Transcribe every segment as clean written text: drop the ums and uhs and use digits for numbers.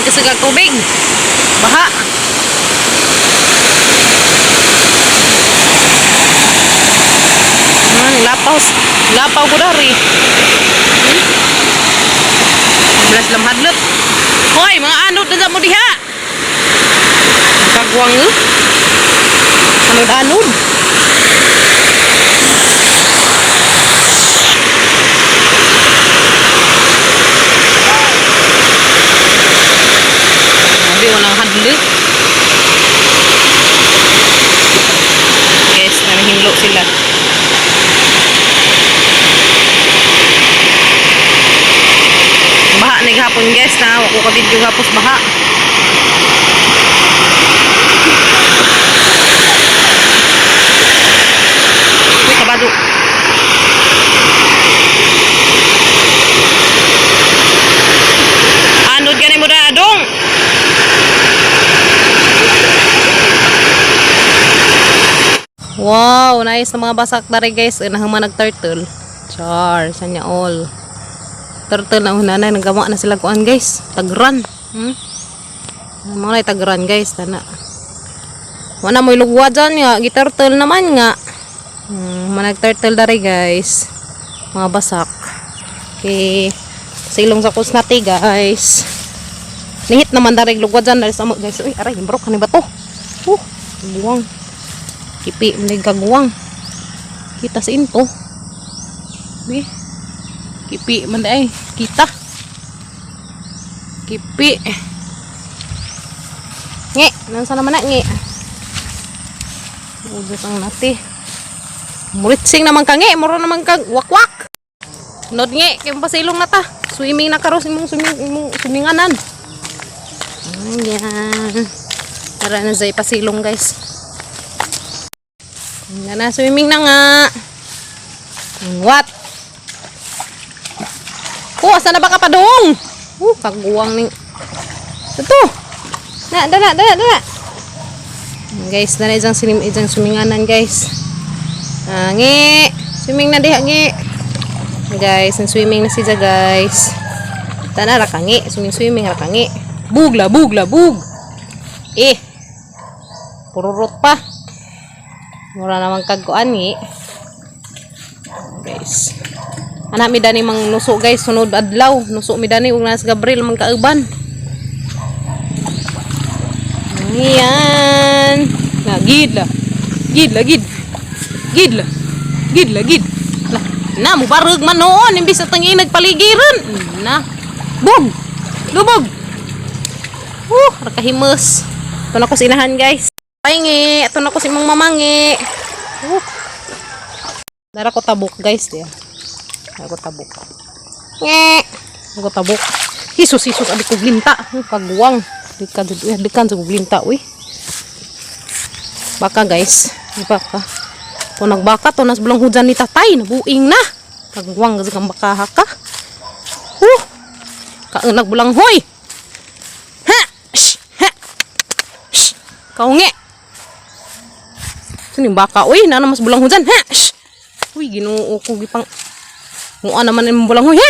kasi kag tubig. Baha. Lapaw ko dari. Belas lam hadlot. Hoy, mga anod na mo diha. Kagwang anod. Sabi walang hadlot. Guys, nanghilo sila. Baha na gahapon guys na wako ka video hapos baha. Uy, kabado. Anod gani mo na adong. Wow, nice na mga basak dari guys. Nahaman nag-turtle. Char, sanya all. Turtle na hunanay, nagawa na sila kuan guys. Tagran. Mga tagran guys, tana. Wala mo ilugwa dyan nga, giturtle naman nga. Manag-turtle dari guys. Mga basak. Okay. Silong sa kusnati guys. Nihit naman dari lugwa dyan dari sa mo guys. Uy, aray, imbrok ka ni ba to? Guwang. Kipi, may gagawang. Kita sa into. Uy. Kipi man ay kita. Kipi. Nge, nansa naman na nge. Udah ang nati. Muritsing naman ka nge, muro naman ka wakwak. Nod nge, kay pasilong na ta. Swimming na karos imong swiminganan. Ayan. Tara na sa ipasilong guys. Ayan na, swimming na nga. What? Asa na ba ka pa dong? Kaguwang ning. Ito. Dala. Guys, dala isang swiminganan guys. Ngi. Swimming na diha ngi. Guys, ang swimming na siya guys. Tana ra kangi, swimming ra kangi. Bug. Pururot pa. Mura naman kagkuan ngi. Guys. Anak mi dani mang nuso guys, sunod adlaw nuso mi dani ug nas Gabriel mang kauban. Ayan. Gid la. Na mo barug man noon imbis sa tangi nagpaligiran. Na. Lubog. Rakahimus. Ito na ko sinahan guys. Paingi, ito na ko si mong mamangi. Dara ko tabok guys dia. Ako tabok. Ako tabok. Hisus abi ko glinta. Pagguwang. Dekan sa glinta uy. Baka guys, baka. To nagbaka to nas bulang hujan ni tatay, nabuing na. Pagguwang kasi kang baka haka. Kaunag bulang hoy. Kaunge. Sini baka uy, na mas bulang hujan. Uy, Ginoo ko gipang mua naman yung bulang huy.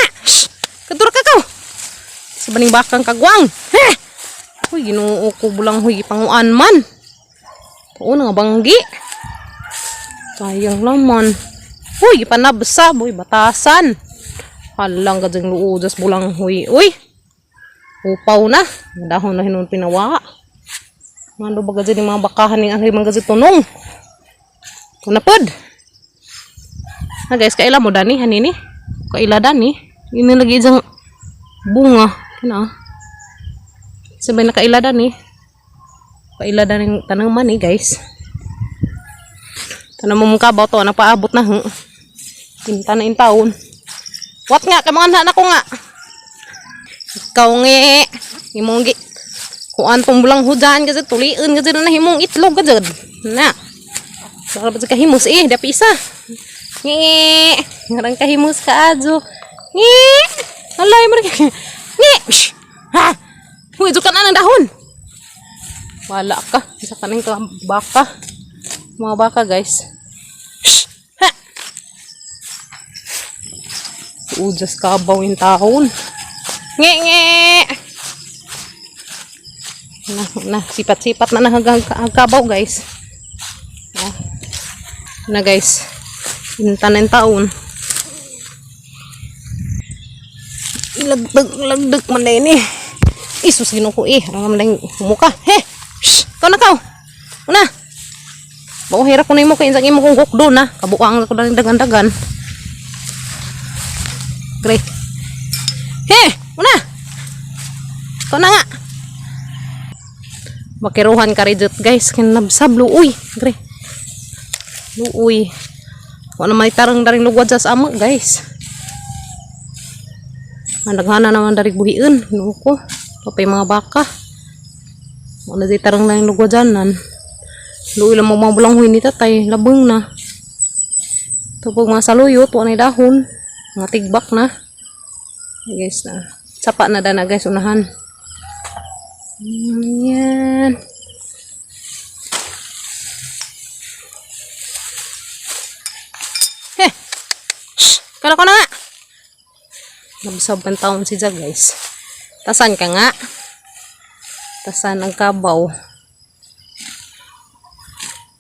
Kadur ka ka. Sa baning bakang kagwang. Uy, Ginoo ko bulang huy panguan man. Oo nga banggi. Sayang naman. Uy, gipanabsa boy batasan. Halang ka ding luudas bulang huy. Uy. Upaw na. Dahon na hinon pinawa. Mando ba gadyo mga bakahan ni ang mga gadyo tunong. Kunapod. Ha guys, kaila mo dani hanini. Kaila dani. Ini lagi isang bunga. Kina. Sabay na kaila dani. Kaila dani tanaman ni guys. Tanam mo mong kabaw to na paabot na. Pinta na in taon. What nga kay mga anak ko nga. Ikaw nge. Imong gi. Kuan tong bulang hujan kasi tuliin kasi na himong itlog kasi. Na. Para ba kahimus dapi isa. Nge. Ngarang kahimus ka adjo. Nge. Alay mo rin. Nge. Ha. Huwag ka na ng dahon. Wala ka. Isa ka ng baka. Mga baka guys. Ha. Ujas ka abaw yung taon. Nge. Nge. Sipat-sipat na hagkabaw guys. Guys. Tanan taon. Ilagdag man na ini. Isus ginuko Rangam lang muka. He! Shh! Kau na kau! Una! Bawa hirap ko na mo kaya imo kong hukdo na. Kabuang ko na dagan-dagan. Great. He! Una! Kau na nga! Makiruhan ka rin guys. Kinabsab luuy. Great. Luuy. Wala may tarang daring lugwad sa ama guys. Naghana naman dari buhiin. Nuko. Papay mga baka. Wala di tarang daring lugwad dyanan. Luuy lang mga bulang huy ni tatay. Labang na. Tupog mga saluyot. Wala dahon. Mga tigbak na. Guys na. Sapa na dana guys. Unahan. Yan. Heh. Shh. Kala ko na nga. Nabsab ang taon si Jag guys. Tasan ka nga. Tasan ang kabaw.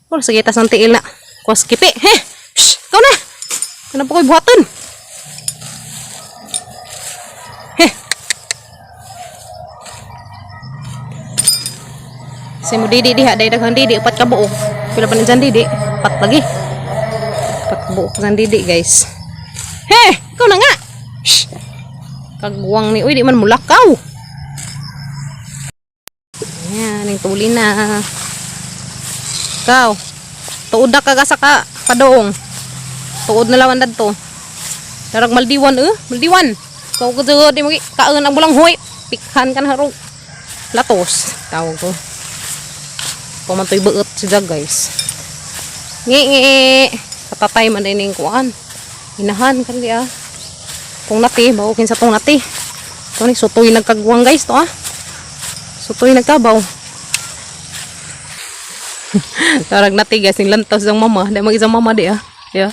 Oh, sige tasan tiil na. Kuwas kipi. Heh. Shh. Kau na. Kana po ko'y buhaton. Saya mau didi diha day daghang didi 4 ka buok. Pila pa nandiyan didi? 4 lagi. 4 ka buok nan didi guys. He, ikaw na nga. Shh. Kagwang ni uy di man mulakaw. Yan, ning tuli na. Ikaw. Tuod na kagasa ka padong. Tuod na lawan dadto. Darag Maldiwan Maldiwan. Kau ko di mo kaon ang bulang hoy. Pikhan kan haro. Latos tawag ko. Pamantoy beut siya guys. Ngi. Katatay man din yung kuan. Inahan kan dia. Tong nati, baukin sa tong nati. Ito ni sutoy nagkagwang guys to Sutoy nagkabaw. Tarag nati guys, yung lantaw sang mama. Dahil mag-isang mama di Yeah.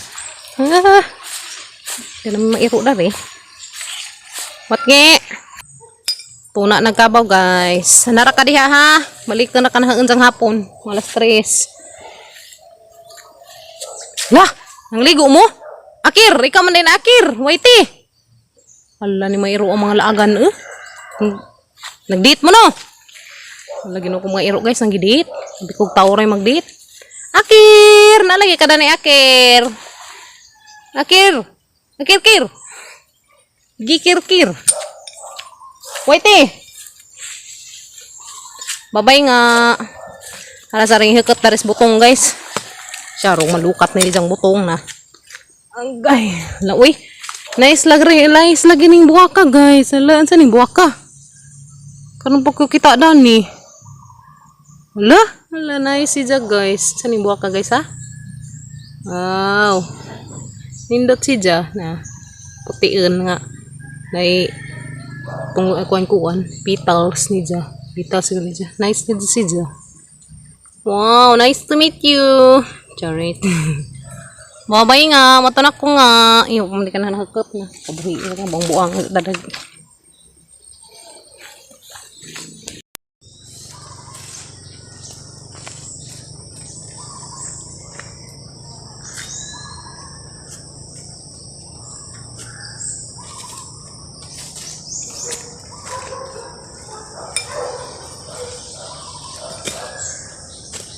Di naman mairo na rin. What ngi? Tuna nagkabaw guys. Nara ka diha ha. Balik ka na kanahang sang hapon. Malas 3. Lah, ang ligo mo? Akir, ikaw man din akir. Waiti. Hala ni mairo ang mga laagan Nag-date mo no? Lagi no ko mga iro guys, nang gidate. Sabi ko tawray mag-date. Akir, nalagi ka na ni Akir. Akir. Akir. Gikir-kir. Waiti. Babay nga. Ala saring hikot daris butong guys. Syarong malukat na dijang butong na. Agay. Uy. Nice lagi ning buwaka guys. Ala, ansa ning buwaka? Karon pa ko kita dani. Ala nice siya guys. Ansa ning buwaka guys ha? Wow. Nindot siya na. Putiin nga. Nay kuan petals niya. Petals niya. Nice niya. Wow, nice to meet you. Charit. Mabay nga, matanak ko nga. Iyo, pumili ka na nakakot na. Kabuhi ka, buang dadag.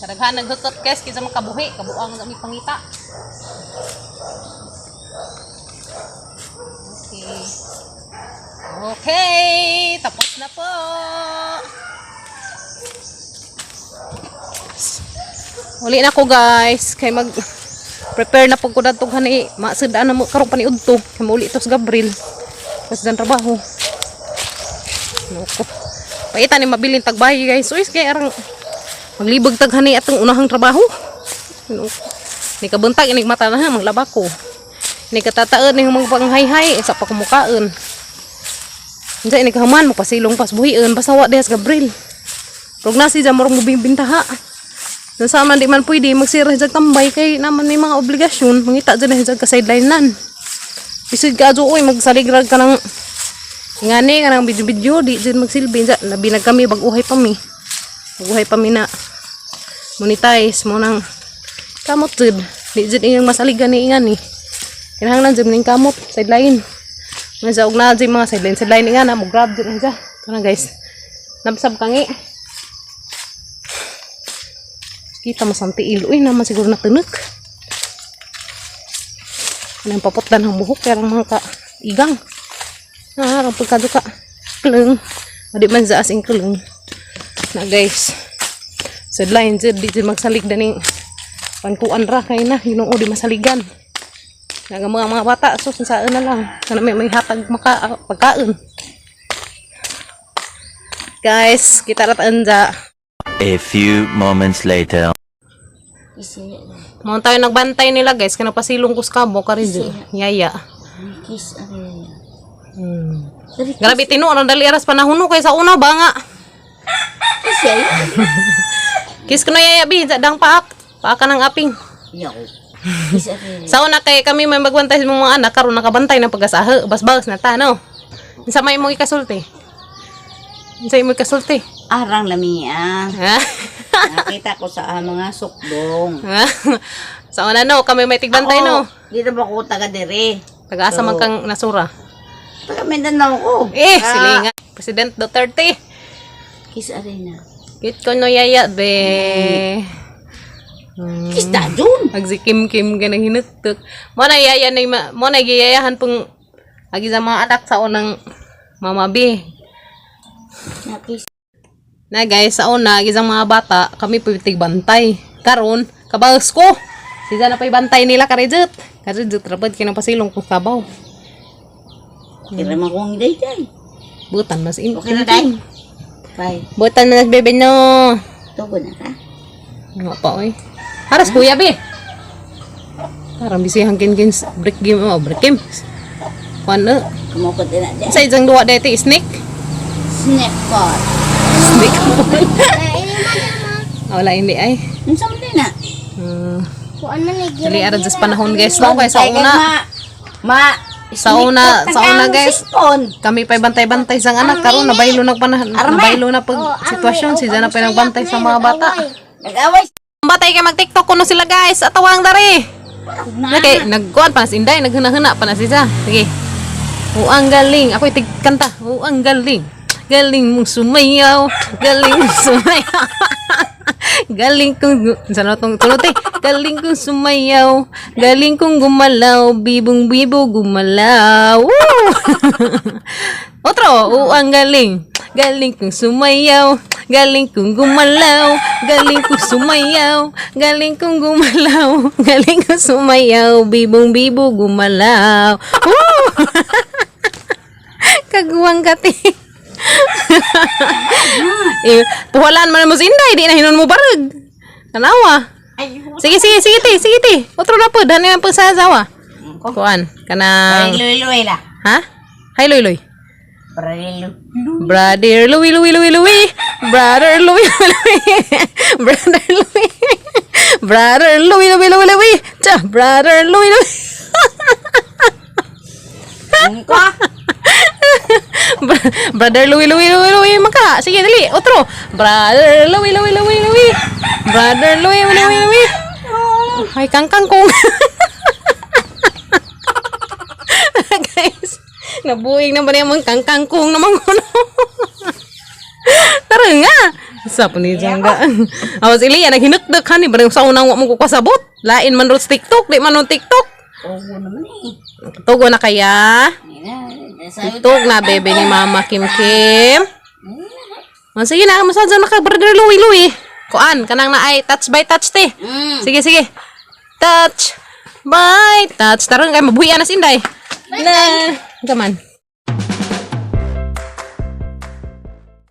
Kadaghan naghukot guys kinsa makabuhi, kabuang sa mi pangita. Okay, tapos na po. Uli na ko guys, kay mag prepare na pud ko dadto gani, masudaan na mo karong paniudto, kay mauli tos Gabriel. Pas dan trabaho. Noko. Paita ni mabilin tagbayi guys. Uy, kay arang maglibog taghani atong unahang trabaho. Ni kabuntag inig mata na maglaba ko. Ni katataon ni mga panghayhay sa pakumukaon. Unsa ini kahuman magpasilong pas buhion basta wa des Gabriel. Prognasi jam morong mubintaha. Dan sama di man pwede magsirah jag tambay kay naman may mga obligasyon mangita dyan jag ka sidelinean. Bisud ka adto oy magsaligrag ka ng ngani ka ng video-video di dyan magsilbi labi na kami bag-uhay pa mi. Buhay pa mina. Monetize mo nang kamot jud. Di jud iyang masaligan ni ingan ni. Kinahanglan jud ning kamot sideline. May saog na jud mga sideline nga na mo grab jud na kana guys. Nabsab kangi. Kita masanti ilo naman siguro natunog. Anong papotdan ang buhok kaya mga ka-igang. Ang pagkaduka. Kulung. Adi man sa asing kulung. Na guys. Sideline jud di jud magsalig daning pankuan ra kay na Ginoo di masaligan. Nga mga bata so saan na lang kana may hatag pagkaon. Guys, kita rataan ja. A few moments later. Mo tayo nagbantay nila guys kana pasilong kuskabo kari yaya. Kiss ari. Grabe tino ano dali aras panahon no kay sa una ba nga. Kiss ko na yaya bi dang paak ng aping. Yaw. Kiss ari. Sa una kay kami may magbantay sa mga anak karon nakabantay ng pag-asaha bas-bas na ta no. Unsa may mo ikasulti? Unsa mo ikasulti? Arang lamia. Ha? Nakita ko sa mga sukdong. Sa una no kami may tigbantay no. Dito ba ko taga dire? Taga-asa man kang nasura. Taga Mindanao ko. Silingan. President Duterte. Kiss ari na. Kit ko no yaya be. Kiss ta jud. Magsikim-kim ka ng hinuktok. Mo na yaya na mo na giyayahan pong agi sa mga anak sa unang mamabi. Nakis. Na guys, sa una gisang mga bata kami pitig bantay. Karon kabaos ko. Sisa na pay bantay nila karejut. Karejut rabad kinang pasilong ko kabaw. Kira man kong day day. Butan mas in. Okay na day. Bye. Butan na bebe no. Tugod na ka. Nga pa oy. Haras kuya be. Parang bisi hangkin break game break game. Kuan Kumukot din na dyan. sa isang duwa dito snake. Snap pot. Snake. Wala hindi ay. Ang sama din na. Dali ara just panahon guys no kay sa una. Sa una guys. Kami pay bantay-bantay sang anak karon nabaylo nabaylo na pag sitwasyon si na pay nagbantay sa mga bata. Nag-away. Batay kay mag-TikTok kuno sila guys atawang dari. Okay, nagkuan pa si Inday naghuna-huna pa na siya. Sige. Ang galing. Ako itigkanta. Ang galing. Galing mong sumayaw. Galing mong sumayaw. Galing kong sana tong tulot galing kong sumayaw. Galing kong gumalaw. Bibong-bibo gumalaw. Otro. Ang galing. Galing kong sumayaw. Galing kong gumalaw. Galing kong sumayaw. Galing kong gumalaw. Galing kong sumayaw. Bibong-bibo gumalaw. Kaguwang kati. Tuwalan man mo si Inday, di na hinon mo barag. Kanawa. Sige ti. Otro na po, dani man po sa asawa. Kuan, kanang Luy-luy la. ha? Hi Loy. Brother Luy. Brother Louie. Brother Louie. Brother Louie. Brother Louie. Cha, Brother Louie. Ang ko. Brother Louie maka. Sige dali, otro. Brother Louie. Brother Louie. Ay kangkang kong. Guys, nabuing na ba niya mga kangkang kong naman ko no. Tara nga. Sa po ni Jangga. Awas ili yan naghinukduk ha ni barang sa unang wa mo ko kasabot. Lain man ro TikTok, di man ro TikTok. Oo naman eh. Tugo na kaya. Tug na bebe ni Mama Kim. Sige na, masadya na ka Brother Louie. Kuan, kanang na ay touch by touch te. Sige. Touch by touch. Tarong kay mabuhi na si Inday. Na, gaman.